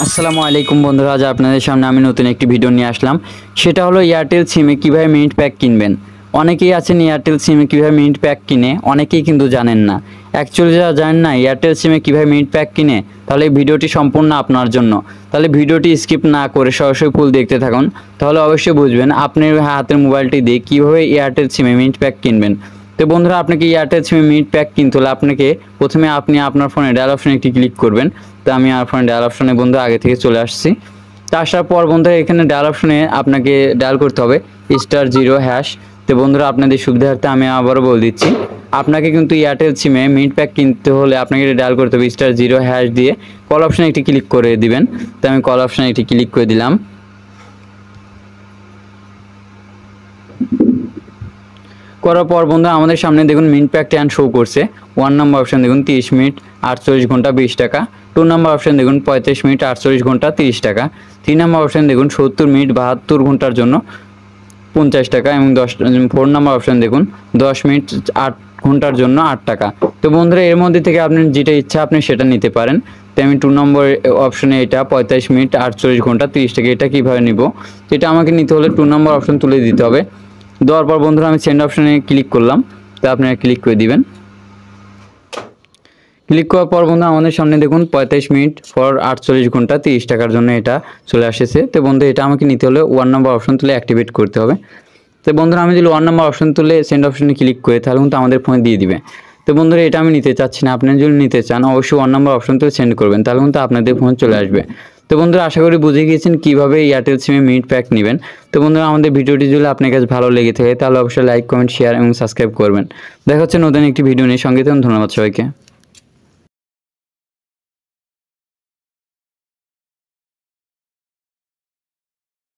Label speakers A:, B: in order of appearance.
A: আসসালামু আলাইকুম বন্ধুরা, আজ আপনাদের সামনে আমি নতুন একটি ভিডিও নিয়ে আসলাম। সেটা হলো এয়ারটেল সিমে কিভাবে মিনিট প্যাক কিনবেন। অনেকেই আছেন এয়ারটেল সিমে কিভাবে মিনিট প্যাক কিনে, অনেকেই কিন্তু জানেন না। অ্যাকচুয়ালি যারা জানেন না এয়ারটেল সিমে কিভাবে মিনিট প্যাক কিনে, তাহলে এই ভিডিওটি সম্পূর্ণ আপনার জন্য। তাহলে ভিডিওটি স্কিপ না করে সরাসরি ফুল দেখতে থাকুন, তাহলে অবশ্যই বুঝবেন আপনি হাতের মোবাইলটি দিয়ে কীভাবে এয়ারটেল সিমে মিনিট প্যাক কিনবেন। তো বন্ধুরা, আপনাকে এয়ারটেল সিমে মিনিট প্যাক কিনতে হলে আপনাকে প্রথমে আপনার ফোনে ডায়াল অপশনে একটি ক্লিক করবেন। তো আমি আমার ফোনে ডায়াল অপশনে বন্ধু আগে থেকে চলে আসছি। তো আসার পর বন্ধুরা এখানে ডায়াল অপশনে আপনাকে ডায়াল করতে হবে *0#। তো বন্ধুরা, আপনাদের সুবিধার্থে আমি আবারও বলে দিচ্ছি, আপনাকে কিন্তু এয়ারটেল সিমে মিনিট প্যাক কিনতে হলে আপনাকে ডায়াল করতে হবে *0# দিয়ে কল অপশনে একটি ক্লিক করে দিবেন। তো আমি কল অপশনে একটি ক্লিক করে দিলাম। করার পর বন্ধু আমাদের সামনে দেখুন মিনিট প্যাক টাইম শো করছে। 1 নম্বর অপশন দেখুন 30 মিনিট 48 ঘন্টা 20 টাকা। 2 নম্বর অপশন দেখুন 35 মিনিট 48 ঘন্টা 30 টাকা। 3 নম্বর অপশন দেখুন 70 মিনিট 72 ঘন্টার জন্য 50 টাকা। এবং 4 নম্বর অপশন দেখুন 10 মিনিট 8 ঘন্টার জন্য 8 টাকা। তো বন্ধুরা, এর মধ্যে থেকে আপনার যেটা ইচ্ছা আপনি সেটা নিতে পারেন। তো আমি 2 নম্বর অপশনে এটা 45 মিনিট 48 ঘন্টা 30 টাকা, এটা কীভাবে নিব, এটা আমাকে নিতে হলে 2 নম্বর অপশন তুলে দিতে হবে। দেওয়ার পর বন্ধুরা আমি সেন্ড অপশনে ক্লিক করলাম। তো আপনারা ক্লিক করে দিবেন। ক্লিক করার পর বন্ধু আমাদের সামনে দেখুন 45 মিনিট ফর 48 ঘন্টা 30 টাকার জন্য এটা চলে আসেছে। তো বন্ধু, এটা আমাকে নিতে হলে 1 নম্বর অপশন তুলে অ্যাক্টিভেট করতে হবে। তো বন্ধুরা, আমি যদি 1 নম্বর অপশন তুলে সেন্ড অপশনে ক্লিক করে তাহলে কিন্তু আমাদের ফোনে দিয়ে দিবে। তো বন্ধুরা, এটা আমি নিতে চাচ্ছি না। আপনারা যদি নিতে চান অবশ্যই 1 নম্বর অপশন তুলে সেন্ড করবেন, তাহলে কিন্তু আপনাদের ফোন চলে আসবে। তো বন্ধুরা, আশা করি বুঝে গিয়েছেন কীভাবে এয়ারটেল সিমে মিনিট প্যাক নেবেন। তো বন্ধুরা, আমাদের ভিডিওটি যদি আপনার কাছে ভালো লেগে থাকে তাহলে অবশ্যই লাইক, কমেন্ট, শেয়ার এবং সাবস্ক্রাইব করবেন। দেখা হচ্ছে নতুন একটি ভিডিও নিয়ে। সঙ্গে থাকুন। ধন্যবাদ সবাইকে।